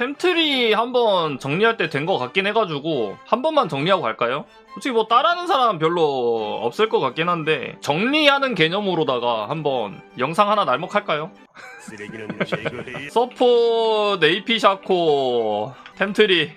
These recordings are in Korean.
템트리 한번 정리할 때 된 것 같긴 해가지고 한 번만 정리하고 갈까요? 솔직히 뭐 따라하는 사람 별로 없을 것 같긴 한데 정리하는 개념으로다가 한번 영상 하나 날먹할까요? 서포, AP 샤코, 템트리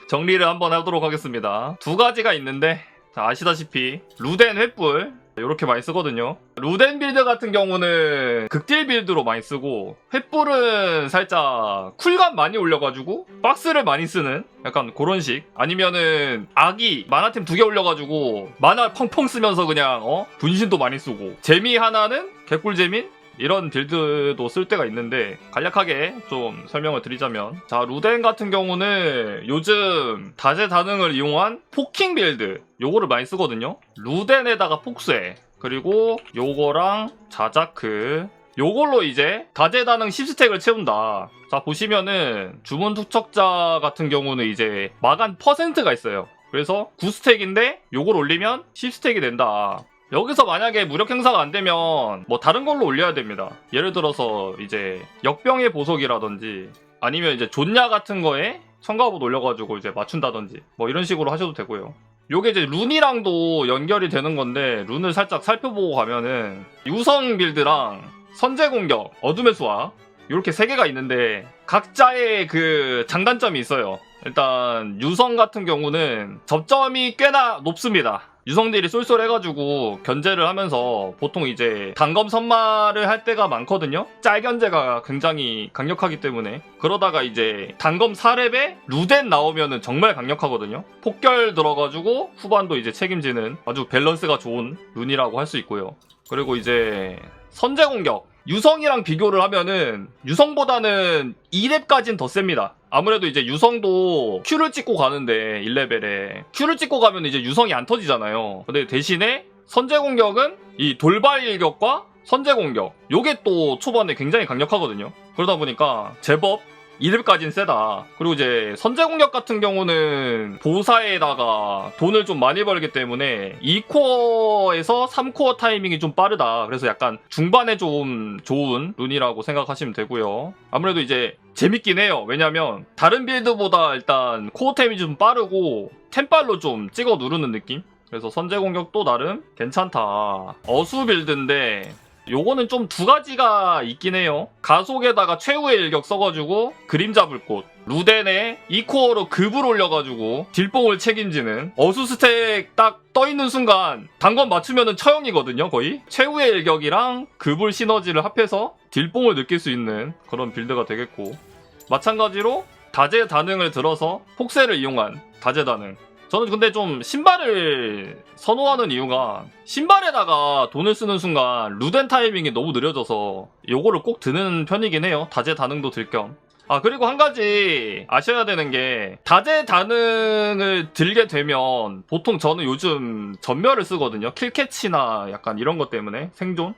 정리를 한번 하도록 하겠습니다. 두 가지가 있는데 자, 아시다시피 루덴 횃불 이렇게 많이 쓰거든요. 루덴 빌드 같은 경우는 극딜 빌드로 많이 쓰고 횃불은 살짝 쿨감 많이 올려가지고 박스를 많이 쓰는 약간 그런 식. 아니면은 아기 만화템 2개 올려가지고 만화 펑펑 쓰면서 그냥 분신도 많이 쓰고 재미 하나는 개꿀재민 이런 빌드도 쓸 때가 있는데 간략하게 좀 설명을 드리자면 자 루덴 같은 경우는 요즘 다재다능을 이용한 포킹 빌드 요거를 많이 쓰거든요. 루덴에다가 폭쇠 그리고 요거랑 자자크 요걸로 이제 다재다능 10스택을 채운다. 자 보시면은 주문 투척자 같은 경우는 이제 마간 퍼센트가 있어요. 그래서 9스택인데 요걸 올리면 10스택이 된다. 여기서 만약에 무력 행사가 안 되면 뭐 다른 걸로 올려야 됩니다. 예를 들어서 이제 역병의 보석이라든지 아니면 이제 존야 같은 거에 첨가봇 올려가지고 이제 맞춘다든지 뭐 이런 식으로 하셔도 되고요. 요게 이제 룬이랑도 연결이 되는 건데 룬을 살짝 살펴보고 가면은 유성 빌드랑 선제 공격, 어둠의 수화 이렇게 3개가 있는데 각자의 그 장단점이 있어요. 일단 유성 같은 경우는 접점이 꽤나 높습니다. 유성들이 쏠쏠해가지고 견제를 하면서 보통 이제 단검 선마를 할 때가 많거든요. 짤 견제가 굉장히 강력하기 때문에 그러다가 이제 단검 4렙에 루덴 나오면은 정말 강력하거든요. 폭결 들어가지고 후반도 이제 책임지는 아주 밸런스가 좋은 룬이라고 할 수 있고요. 그리고 이제 선제 공격 유성이랑 비교를 하면은 유성보다는 2렙까지는 더 셉니다. 아무래도 이제 유성도 Q를 찍고 가는데 1레벨에 Q를 찍고 가면 이제 유성이 안 터지잖아요. 근데 대신에 선제 공격은 이 돌발 일격과 선제 공격 요게 또 초반에 굉장히 강력하거든요. 그러다 보니까 제법 2렙까지는 세다. 그리고 이제 선제 공격 같은 경우는 보사에다가 돈을 좀 많이 벌기 때문에 2코어에서 3코어 타이밍이 좀 빠르다. 그래서 약간 중반에 좀 좋은 룬이라고 생각하시면 되고요. 아무래도 이제 재밌긴 해요. 왜냐면 다른 빌드보다 일단 코어 템이 좀 빠르고 템빨로 좀 찍어 누르는 느낌? 그래서 선제 공격도 나름 괜찮다. 어수 빌드인데 요거는 좀 두 가지가 있긴 해요. 가속에다가 최후의 일격 써가지고 그림자 불꽃 루덴에 2코어로 급을 올려가지고 딜뽕을 책임지는 어수 스택 딱 떠있는 순간 단검 맞추면은 처형이거든요. 거의 최후의 일격이랑 급을 시너지를 합해서 딜뽕을 느낄 수 있는 그런 빌드가 되겠고 마찬가지로 다재다능을 들어서 폭세를 이용한 다재다능 저는 근데 좀 신발을 선호하는 이유가 신발에다가 돈을 쓰는 순간 루덴 타이밍이 너무 느려져서 요거를 꼭 드는 편이긴 해요. 다재다능도 들 겸. 아 그리고 한 가지 아셔야 되는 게 다재다능을 들게 되면 보통 저는 요즘 전멸을 쓰거든요. 킬캐치나 약간 이런 것 때문에 생존?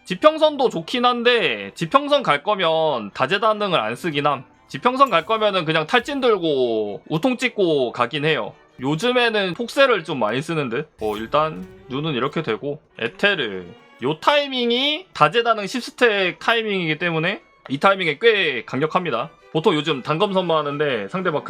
지평선도 좋긴 한데 지평선 갈 거면 다재다능을 안 쓰긴 함. 지평선 갈 거면은 그냥 탈진 들고 우통 찍고 가긴 해요. 요즘에는 폭세를 좀 많이 쓰는 듯. 일단 눈은 이렇게 되고 에테르 요 타이밍이 다재다능 10스택 타이밍이기 때문에 이 타이밍에 꽤 강력합니다. 보통 요즘 단검 선마하는데 상대 막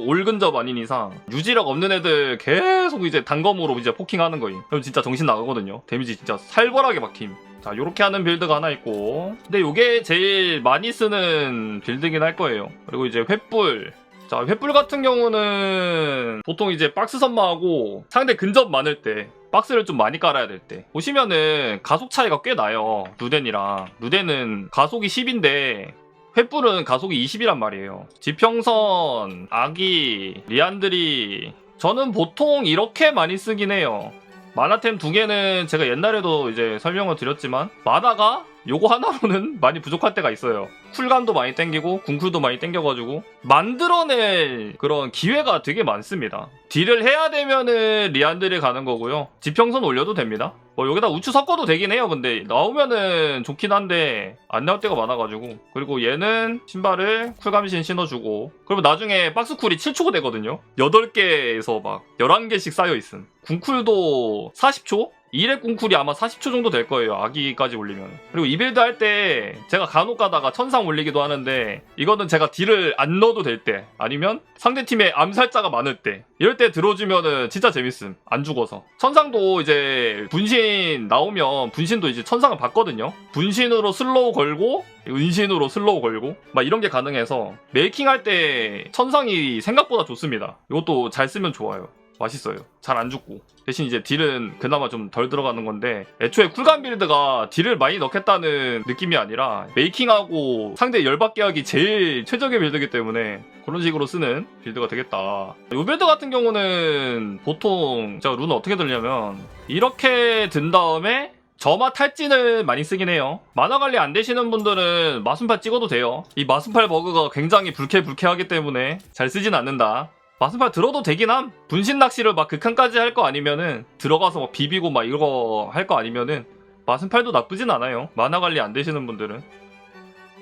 올 근접 아닌 이상 유지력 없는 애들 계속 이제 단검으로 이제 포킹하는 거임. 그럼 진짜 정신 나가거든요. 데미지 진짜 살벌하게 박힘. 자 요렇게 하는 빌드가 하나 있고 근데 요게 제일 많이 쓰는 빌드긴 할 거예요. 그리고 이제 횃불 자 횃불 같은 경우는 보통 이제 박스 선마하고 상대 근접 많을 때 박스를 좀 많이 깔아야 될 때 보시면은 가속 차이가 꽤 나요. 루덴이랑 루덴은 가속이 10인데 횃불은 가속이 20이란 말이에요. 지평선, 아기, 리안드리 저는 보통 이렇게 많이 쓰긴 해요. 만화템 2개는 제가 옛날에도 이제 설명을 드렸지만 만화가 요거 하나로는 많이 부족할 때가 있어요. 쿨감도 많이 땡기고 궁쿨도 많이 땡겨가지고 만들어낼 그런 기회가 되게 많습니다. 딜을 해야 되면은 리안드리 가는 거고요. 지평선 올려도 됩니다. 여기다 우추 섞어도 되긴 해요. 근데 나오면은 좋긴 한데 안 나올 때가 많아가지고 그리고 얘는 신발을 쿨감신 신어주고 그리고 나중에 박스쿨이 7초가 되거든요. 8개에서 막 11개씩 쌓여있음. 궁쿨도 40초? 2렙 궁쿨이 아마 40초 정도 될 거예요. 아기까지 올리면. 그리고 이 빌드 할 때 제가 간혹 가다가 천상 올리기도 하는데 이거는 제가 딜을 안 넣어도 될 때 아니면 상대팀에 암살자가 많을 때 이럴 때 들어주면은 진짜 재밌음. 안 죽어서. 천상도 이제 분신 나오면 분신도 이제 천상을 받거든요. 분신으로 슬로우 걸고 은신으로 슬로우 걸고 막 이런 게 가능해서 메이킹 할 때 천상이 생각보다 좋습니다. 이것도 잘 쓰면 좋아요. 맛있어요. 잘 안 죽고. 대신 이제 딜은 그나마 좀 덜 들어가는 건데 애초에 쿨감 빌드가 딜을 많이 넣겠다는 느낌이 아니라 메이킹하고 상대 열받게 하기 제일 최적의 빌드이기 때문에 그런 식으로 쓰는 빌드가 되겠다. 이 빌드 같은 경우는 보통 제가 룬을 어떻게 들냐면 이렇게 든 다음에 점화 탈진을 많이 쓰긴 해요. 만화 관리 안 되시는 분들은 마순팔 찍어도 돼요. 이 마순팔 버그가 굉장히 불쾌하기 때문에 잘 쓰진 않는다. 마순팔 들어도 되긴 함. 분신 낚시를 막 극한까지 할 거 아니면은 들어가서 막 비비고 막 이거 할 거 아니면은 마순팔도 나쁘진 않아요. 만화 관리 안 되시는 분들은.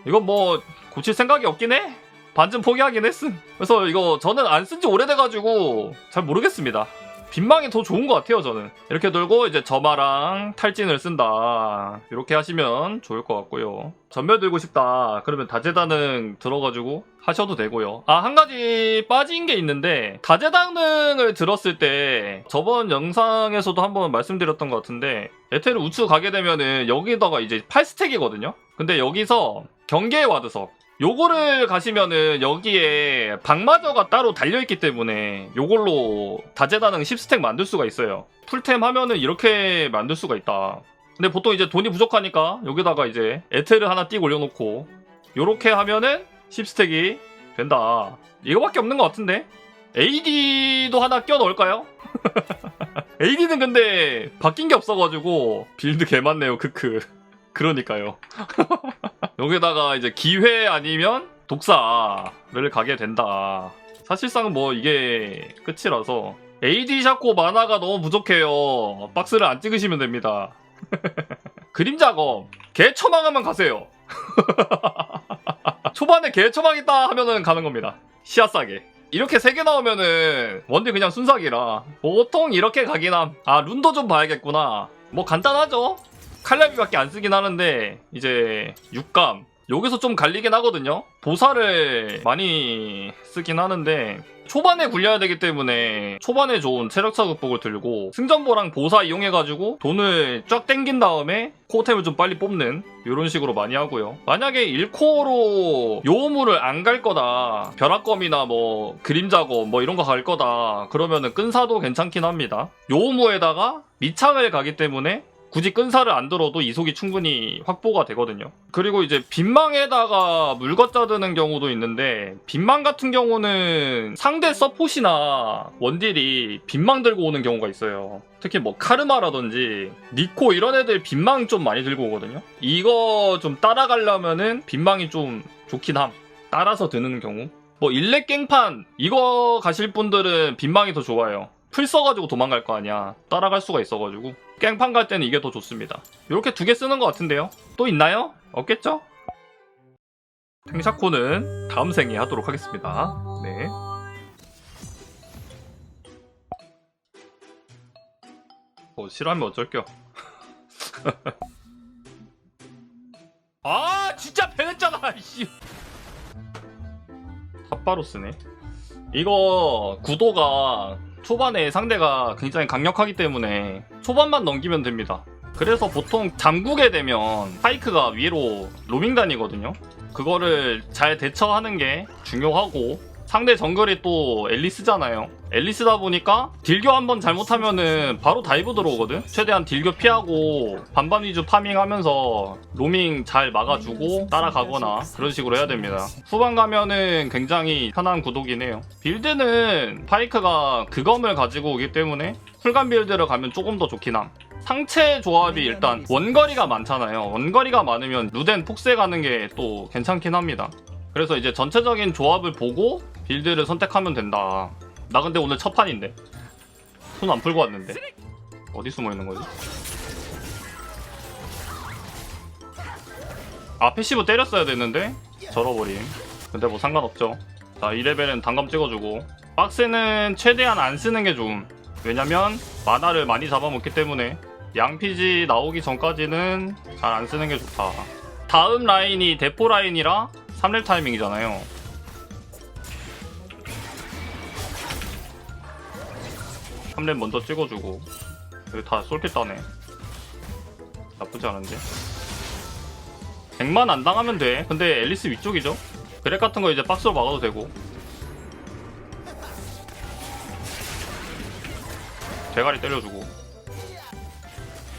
이건 뭐 고칠 생각이 없긴 해. 반쯤 포기하긴 했음. 그래서 이거 저는 안 쓴 지 오래돼가지고 잘 모르겠습니다. 빈망이 더 좋은 것 같아요. 저는 이렇게 들고 이제 점화랑 탈진을 쓴다 이렇게 하시면 좋을 것 같고요. 전멸 들고 싶다 그러면 다재다능 들어가지고 하셔도 되고요. 아, 한 가지 빠진 게 있는데 다재다능을 들었을 때 저번 영상에서도 한번 말씀드렸던 것 같은데 에테르 우측 가게 되면은 여기다가 이제 8스택이거든요. 근데 여기서 경계의 와드석 요거를 가시면은 여기에 박마저가 따로 달려있기 때문에 요걸로 다재다능 10스택 만들 수가 있어요. 풀템 하면은 이렇게 만들 수가 있다. 근데 보통 이제 돈이 부족하니까 여기다가 이제 에테르 하나 띄고 올려놓고 요렇게 하면은 10스택이 된다. 이거밖에 없는 것 같은데 AD도 하나 껴 넣을까요? AD는 근데 바뀐 게 없어가지고 빌드 개 많네요. 크크. 그러니까요. 여기다가 이제 기회 아니면 독사를 가게 된다. 사실상 뭐 이게 끝이라서 AD 샤코 만화가 너무 부족해요. 박스를 안 찍으시면 됩니다. 그림 작업 개 처망하면 가세요. 초반에 개 처망 있다 하면은 가는 겁니다. 시야 싸게. 이렇게 3개 나오면은 원딜 그냥 순삭이라 보통 이렇게 가긴 함. 아, 룬도 좀 봐야겠구나. 뭐 간단하죠. 칼날비밖에 안 쓰긴 하는데 이제 육감 여기서 좀 갈리긴 하거든요. 보사를 많이 쓰긴 하는데 초반에 굴려야 되기 때문에 초반에 좋은 체력차 극복을 들고 승전보랑 보사 이용해가지고 돈을 쫙 땡긴 다음에 코어템을 좀 빨리 뽑는 이런 식으로 많이 하고요. 만약에 1코어로 요우물을 안 갈 거다, 벼락검이나 뭐 그림작업 뭐 이런 거 갈 거다 그러면은 끈사도 괜찮긴 합니다. 요우무에다가 미창을 가기 때문에 굳이 끈사를 안 들어도 이속이 충분히 확보가 되거든요. 그리고 이제 빈망에다가 물걷자 드는 경우도 있는데 빈망 같은 경우는 상대 서폿이나 원딜이 빈망 들고 오는 경우가 있어요. 특히 뭐 카르마라든지 니코 이런 애들 빈망 좀 많이 들고 오거든요. 이거 좀 따라가려면은 빈망이 좀 좋긴 함. 따라서 드는 경우. 뭐 일렉 깽판 이거 가실 분들은 빈망이 더 좋아요. 풀 써가지고 도망갈 거 아니야. 따라갈 수가 있어가지고 깽판 갈 때는 이게 더 좋습니다. 이렇게 2개 쓰는 것 같은데요. 또 있나요? 없겠죠? 탱샤코는 다음 생에 하도록 하겠습니다. 네. 싫어하면 어쩔겨. 아, 진짜 배냈잖아. 이씨. 탑바로 쓰네. 이거 구도가 초반에 상대가 굉장히 강력하기 때문에 초반만 넘기면 됩니다. 그래서 보통 잠그게 되면 파이크가 위로 로밍 다니거든요. 그거를 잘 대처하는 게 중요하고 상대 정글이 또 앨리스잖아요. 앨리스다 보니까 딜교 한번 잘못하면은 바로 다이브 들어오거든. 최대한 딜교 피하고 반반 위주 파밍하면서 로밍 잘 막아주고 따라가거나 그런 식으로 해야 됩니다. 후반 가면은 굉장히 편한 구도긴 해요. 빌드는 파이크가 그검을 가지고 오기 때문에 쿨감 빌드를 가면 조금 더 좋긴 함. 상체 조합이 일단 원거리가 많잖아요. 원거리가 많으면 루덴 폭세 가는 게 또 괜찮긴 합니다. 그래서 이제 전체적인 조합을 보고 빌드를 선택하면 된다. 나 근데 오늘 첫 판인데 손 안 풀고 왔는데 어디 숨어 있는 거지? 아, 패시브 때렸어야 됐는데 절어버림. 근데 뭐 상관없죠. 자, 2레벨은 단검 찍어주고 박스는 최대한 안 쓰는 게 좋음. 왜냐면 만화를 많이 잡아먹기 때문에 양피지 나오기 전까지는 잘 안 쓰는 게 좋다. 다음 라인이 대포 라인이라 3렙 타이밍이잖아요. 삼렙 먼저 찍어주고. 여기 다 솔킷 따네. 나쁘지 않은데. 100만 안 당하면 돼. 근데 앨리스 위쪽이죠? 그렉 같은 거 이제 박스로 막아도 되고. 대가리 때려주고.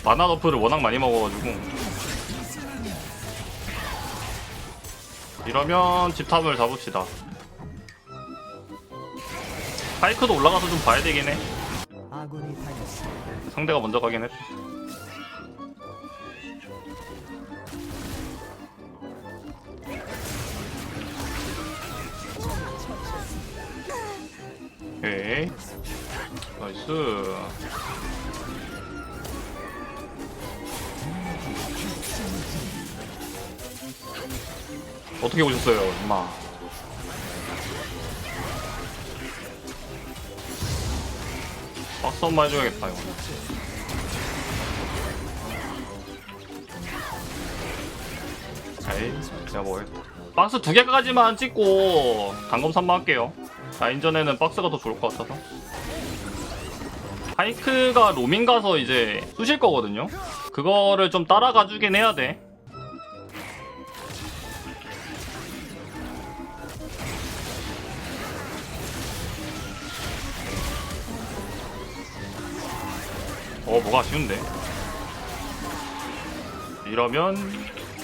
마나 너프를 워낙 많이 먹어가지고. 이러면 집탑을 잡읍시다. 파이크도 올라가서 좀 봐야 되긴 해. 상대가 먼저 가긴 했다. 오케이. 나이스. 어떻게 오셨어요, 임마? 박스 한번 해줘야겠다, 이거. 에이, 제가 먹어야겠다. 박스 2개까지만 찍고 단검 3만 할게요. 라인전에는 박스가 더 좋을 것 같아서. 하이크가 로밍 가서 이제 쑤실 거거든요. 그거를 좀 따라가주긴 해야 돼. 뭐가 아쉬운데. 이러면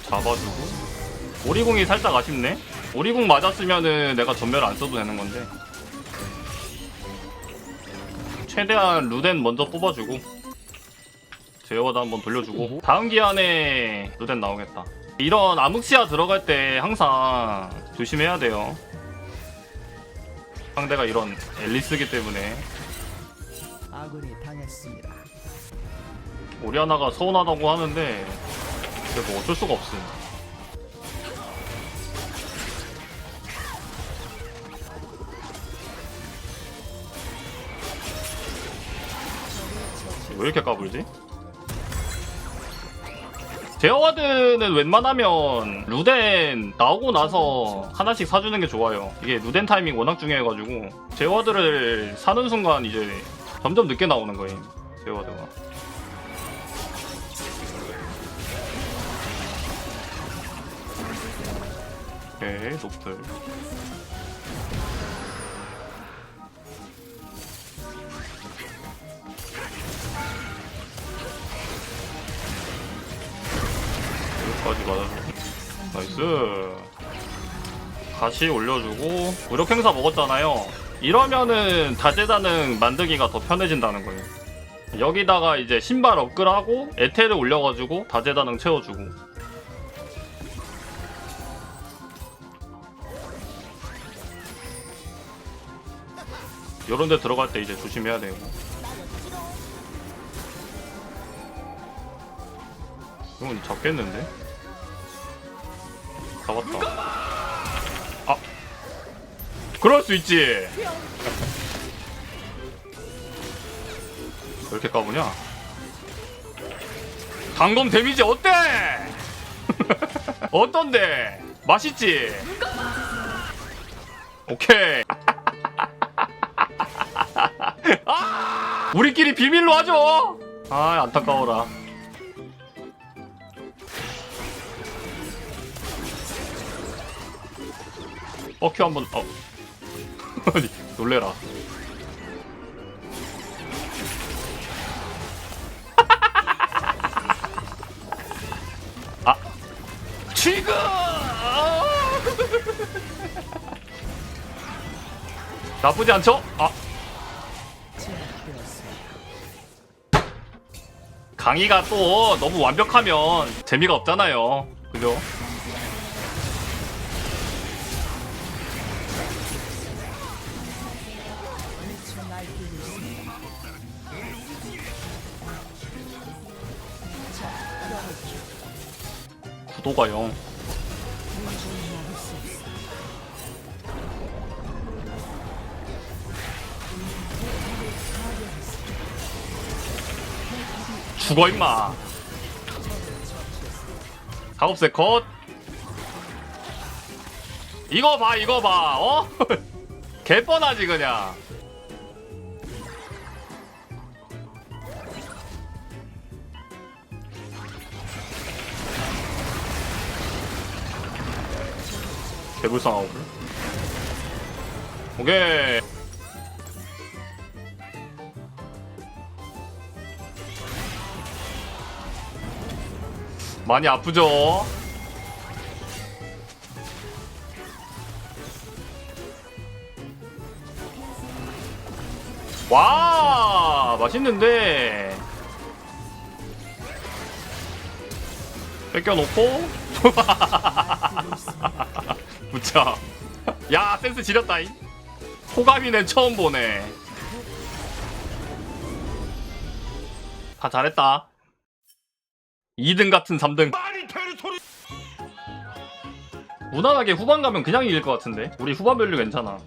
잡아주고. 오리궁이 살짝 아쉽네. 오리궁 맞았으면은 내가 전멸 안 써도 되는 건데. 최대한 루덴 먼저 뽑아주고 제어워드 한번 돌려주고 다음 기한에 루덴 나오겠다. 이런 암흑시야 들어갈 때 항상 조심해야 돼요. 상대가 이런 앨리스기 때문에. 아군이 당했습니다. 오리아나가 서운하다고 하는데 근데 뭐 어쩔 수가 없음. 왜 이렇게 까불지? 제어와드는 웬만하면 루덴 나오고 나서 하나씩 사주는 게 좋아요. 이게 루덴 타이밍 워낙 중요해가지고 제어와드를 사는 순간 이제 점점 늦게 나오는 거예요. 제어와드가. 오케이, 노플. 여기까지 맞았네. 나이스. 다시 올려주고 무력행사 먹었잖아요. 이러면은 다재다능 만들기가 더 편해진다는 거예요. 여기다가 이제 신발 업글하고 에테를 올려가지고 다재다능 채워주고. 요런데 들어갈 때 이제 조심해야 되고. 이건 잡겠는데? 잡았다. 아, 그럴 수 있지. 왜 이렇게 까부냐? 단검 데미지 어때? 어떤데? 맛있지? 오케이. 아! 우리끼리 비밀로 하죠. 아, 안타까워라. 큐 한번. 놀래라. 아, 지금. 나쁘지 않죠? 아. 강의가 또 너무 완벽하면 재미가 없잖아요. 그죠? 구도가 영. 죽어 임마. 작업새 컷. 이거 봐 이거 봐 어? 개뻔하지 그냥. 개불쌍하고. 오케이. 많이 아프죠? 와 맛있는데. 뺏겨놓고 무차. 야 센스 지렸다잉. 호감이는 처음 보네. 다 잘했다. 2등 같은 3등. 무난하게 후반 가면 그냥 이길 것 같은데. 우리 후반 밸류 괜찮아.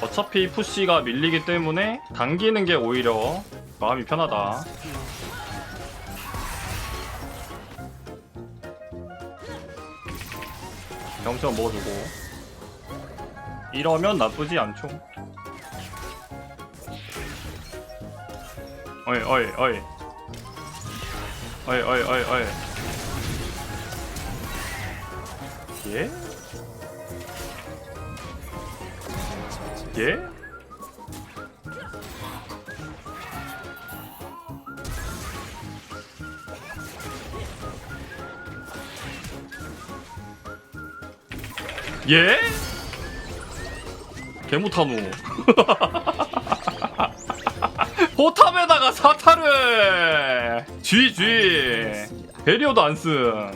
어차피 푸시가 밀리기 때문에 당기는 게 오히려 마음이 편하다. 경치만 먹어주고. 이러면 나쁘지 않죠. 어이 어이 어이 어이 어이 어이 어이. 예? 예? 예? 개무타노. 포탑에다가 사타를 GG. 배리어도 안쓴.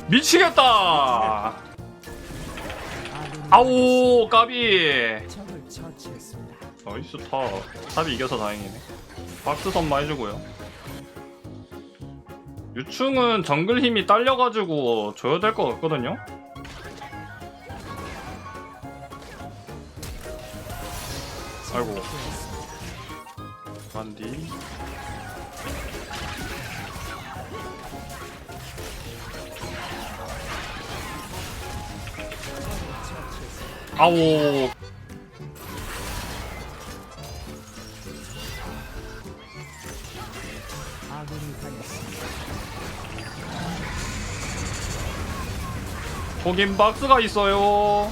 미치겠다. 아오 까비. 나이스 탑이 이겨서 다행이네. 박스 선마 해주고요. 유충은 정글 힘이 딸려가지고 줘야 될 것 같거든요. 아이고 반디. 아오. 거긴 박스가 있어요.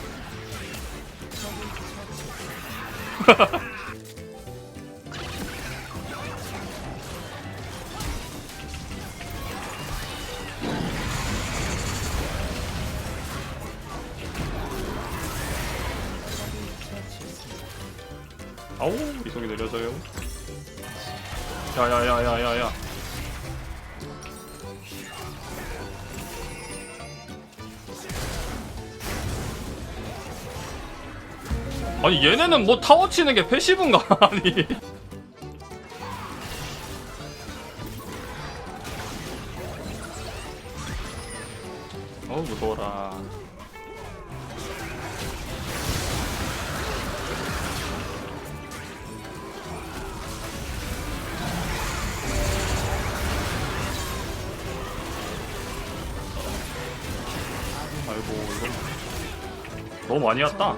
아우 이속이 느려져요. 야야야야야야. 아니 얘네는 뭐 타워 치는 게 패시브인가? 아니 어우 무서워라. 아이고 이건 너무 많이 왔다.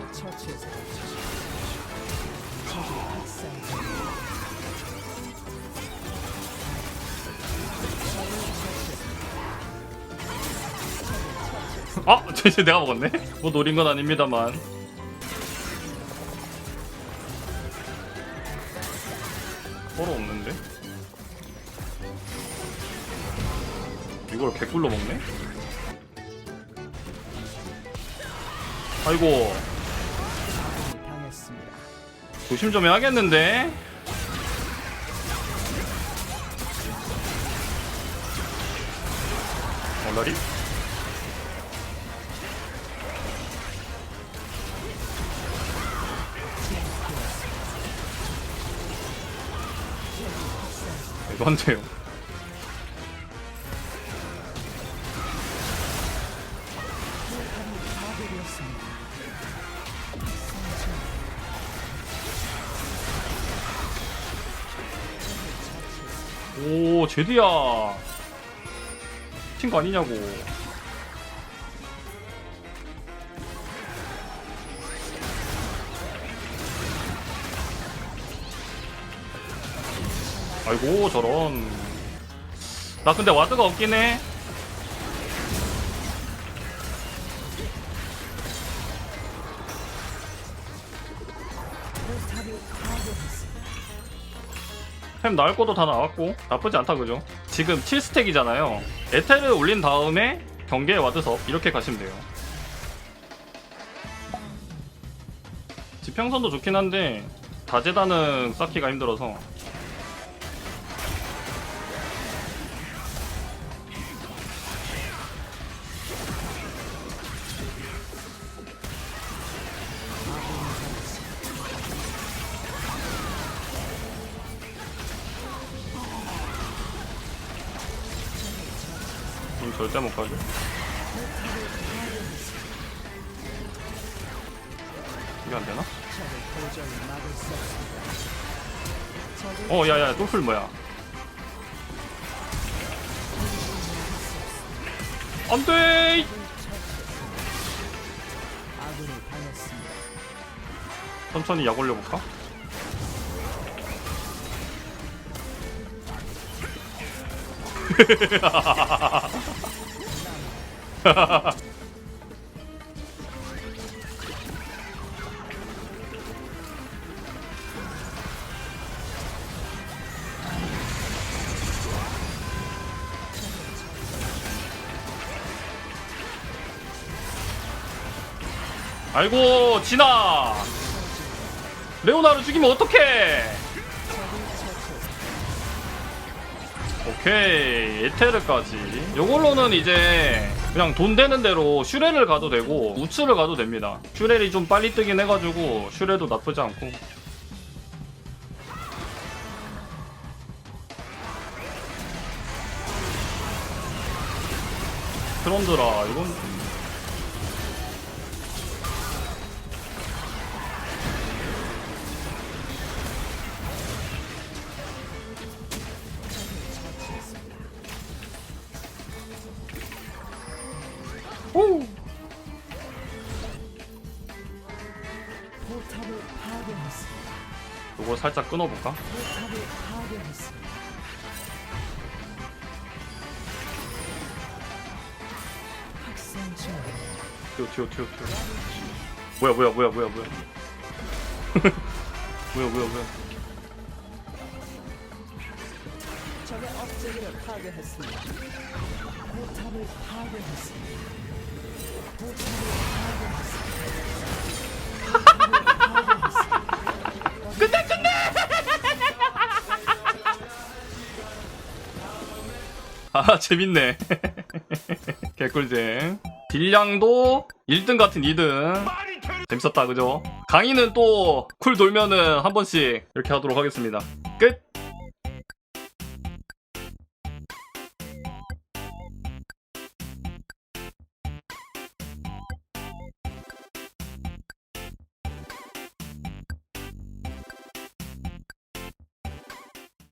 아! 쟤 내가 먹었네? 뭐 노린 건 아닙니다만. 서로 없는데? 이걸 개꿀로 먹네? 아이고 조심 좀 해야겠는데? 얼라리? 이거 안 돼요. 오 제드야 미친 거 아니냐고. 아이고 저런. 나 근데 와드가 없긴 해. 템 나올 것도 다 나왔고 나쁘지 않다 그죠? 지금 7스택이잖아요. 에테를 올린 다음에 경계에 와드섭 이렇게 가시면 돼요. 지평선도 좋긴 한데 다재다능 쌓기가 힘들어서. 절대 못 가죠. 이게 안 되나? 야야 똘풀 뭐야? 안 돼! 천천히 약 올려볼까? 아이고 진아 레오나를 죽이면 어떡해. 오케이 에테르까지. 요걸로는 이제 그냥 돈 되는 대로 슈레를 가도 되고 우츠를 가도 됩니다. 슈렐이 좀 빨리 뜨긴 해가지고 슈레도 나쁘지 않고. 트런드라 이건 오! 요거 살짝 끊어볼까? 튀어 뭐야 뭐야 적의 업체계를 파괴했습니다. 포탑을 파괴했습니다. 아 재밌네. 개꿀잼. 딜량도 1등 같은 2등. 재밌었다 그죠? 강의는 또 쿨 돌면은 한 번씩 이렇게 하도록 하겠습니다.